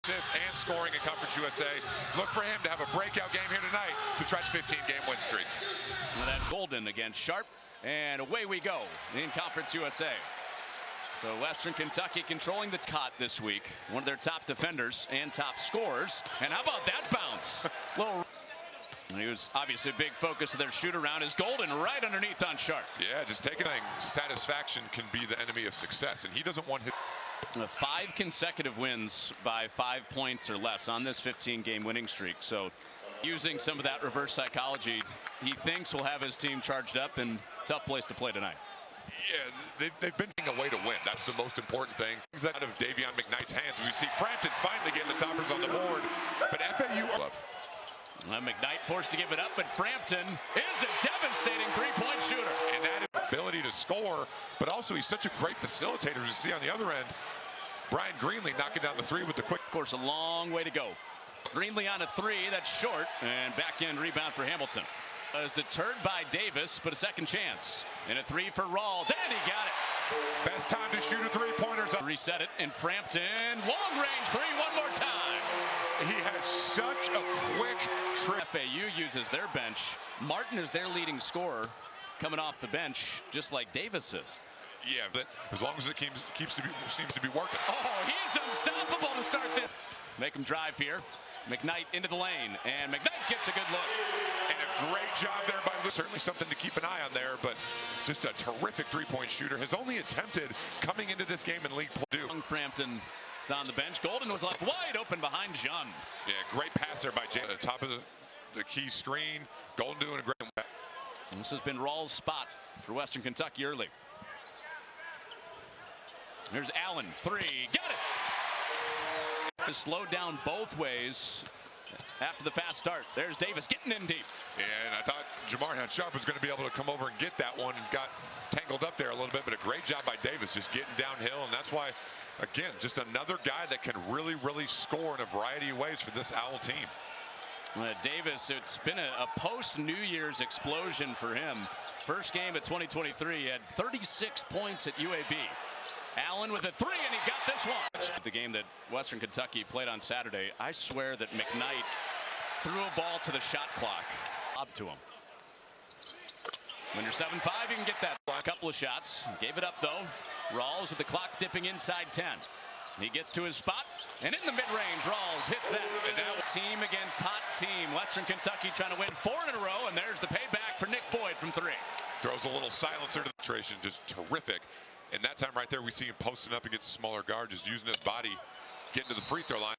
assists and scoring in Conference USA. Look for him to have a breakout game here tonight to try 15-game win streak. And then Golden against Sharp, and away we go in Conference USA. So Western Kentucky controlling the cot this week. One of their top defenders and top scorers. And how about that bounce? And he was obviously a big focus of their shoot-around. Is Golden right underneath on Sharp. Yeah, just taking satisfaction can be the enemy of success, and he doesn't want his... 5 consecutive wins by 5 points or less on this 15-game winning streak. So using some of that reverse psychology, he thinks will have his team charged up, and tough place to play tonight. Yeah, they've been a way to win. That's the most important thing. Out of Davion McKnight's hands, we see Frampton finally getting the toppers on the board, but FAU... McKnight forced to give it up, but Frampton is a devastating three-point shooter. And that ability to score, but also he's such a great facilitator. As you see on the other end, Brian Greenlee knocking down the three with the quick. Of course, a long way to go. Greenlee on a three, that's short, and back-end rebound for Hamilton. Was deterred by Davis, but a second chance. And a three for Rawls, and he got it. Best time to shoot a three-pointers. Reset it, and Frampton, long-range three one more time. He has such a quick trip. FAU uses their bench. Martin is their leading scorer, coming off the bench, just like Davis is. Yeah, but as long as it seems to be working. Oh, he's unstoppable to start this. Make him drive here. McKnight into the lane, and McKnight gets a good look. And a great job there by Lou. Certainly something to keep an eye on there, but just a terrific three-point shooter. Has only attempted coming into this game in league play. Young Frampton is on the bench. Golden was left wide open behind Jun. Yeah, great pass there by Jay at the top of the key screen. Golden doing a great job. This has been Rawls' spot for Western Kentucky early. There's Allen, three, got it! This is slowed down both ways after the fast start. There's Davis getting in deep. Yeah, and I thought Jamar Sharp was going to be able to come over and get that one, and got tangled up there a little bit, but a great job by Davis just getting downhill, and that's why, again, just another guy that can really score in a variety of ways for this Owl team. Davis, it's been a post-New Year's explosion for him. First game of 2023, he had 36 points at UAB. Allen with a three, and he got this one. The game that Western Kentucky played on Saturday, I swear that McKnight threw a ball to the shot clock. Up to him. When you're 7-5, you can get that. A couple of shots. Gave it up, though. Rawls with the clock dipping inside 10. He gets to his spot, and in the mid-range, Rawls hits that. And now team against hot team. Western Kentucky trying to win 4 in a row, and there's the payback for Nick Boyd from 3. Throws a little silencer to the penetration, just terrific. And that time right there, we see him posting up against a smaller guard, just using his body, getting to the free throw line.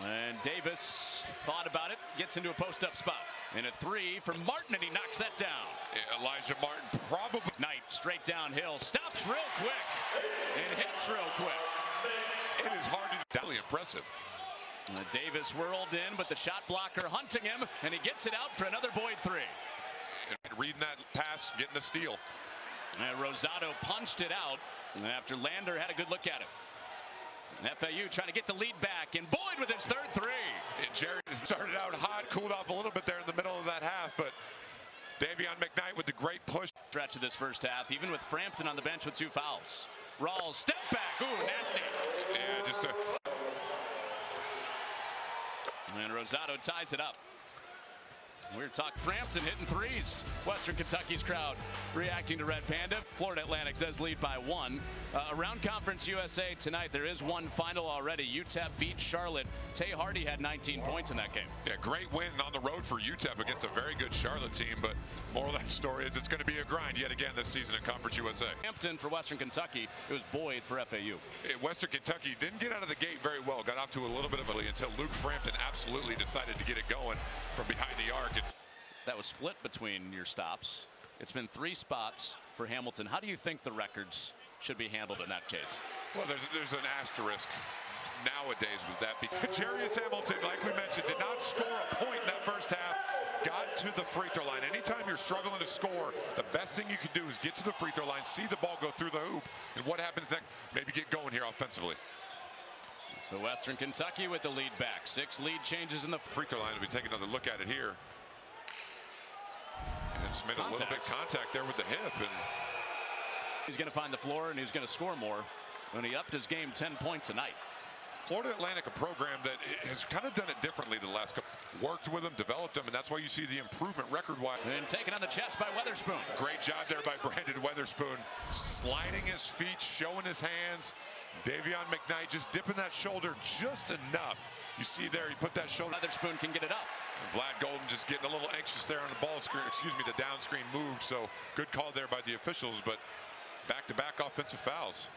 And Davis thought about it, gets into a post-up spot. And a three from Martin, and he knocks that down. Elijah Martin probably... Knight straight downhill, stops real quick, and hits real quick. It is hard to... Really impressive. Davis whirled in, but the shot blocker hunting him, and he gets it out for another Boyd three. And reading that pass, getting the steal. And Rosado punched it out after Lander had a good look at it. FAU trying to get the lead back, and Boyd with his third three. And Jerry started out hot, cooled off a little bit there in the middle of that half, but Davion McKnight with the great push. Stretch of this first half, even with Frampton on the bench with 2 fouls. Rawls, step back, ooh, nasty. Yeah, just a... And Rosado ties it up. We're talking Frampton hitting threes. Western Kentucky's crowd reacting to Red Panda. Florida Atlantic does lead by 1. Around Conference USA tonight, there is one final already. UTEP beat Charlotte. Tay Hardy had 19 points in that game. Yeah, great win on the road for UTEP against a very good Charlotte team, but moral of that story is it's going to be a grind yet again this season in Conference USA. Hampton for Western Kentucky. It was Boyd for FAU. Western Kentucky didn't get out of the gate very well. Got off to a little bit of a lead until Luke Frampton absolutely decided to get it going from behind the arc. That was split between your stops. It's been 3 spots for Hamilton. How do you think the records should be handled in that case? Well, there's an asterisk nowadays with that, because Jarius Hamilton, like we mentioned, did not score a point in that first half. Got to the free throw line. Anytime you're struggling to score, the best thing you can do is get to the free throw line, see the ball go through the hoop, and what happens next? Maybe get going here offensively. So Western Kentucky with the lead back. 6 lead changes in the free throw line. We take another look at it here. And it's made a little bit contact there with the hip, and he's going to find the floor, and he's going to score more when he upped his game 10 points a night. Florida Atlantic, a program that has kind of done it differently the last couple. Worked with him, developed him, and that's why you see the improvement record-wise. And taken on the chest by Weatherspoon. Great job there by Brandon Weatherspoon. Sliding his feet, showing his hands. Davion McKnight just dipping that shoulder just enough. You see there, he put that shoulder. Weatherspoon can get it up. Vlad Golden just getting a little anxious there on the ball screen. Excuse me, the down screen moved, so good call there by the officials, but back-to-back offensive fouls.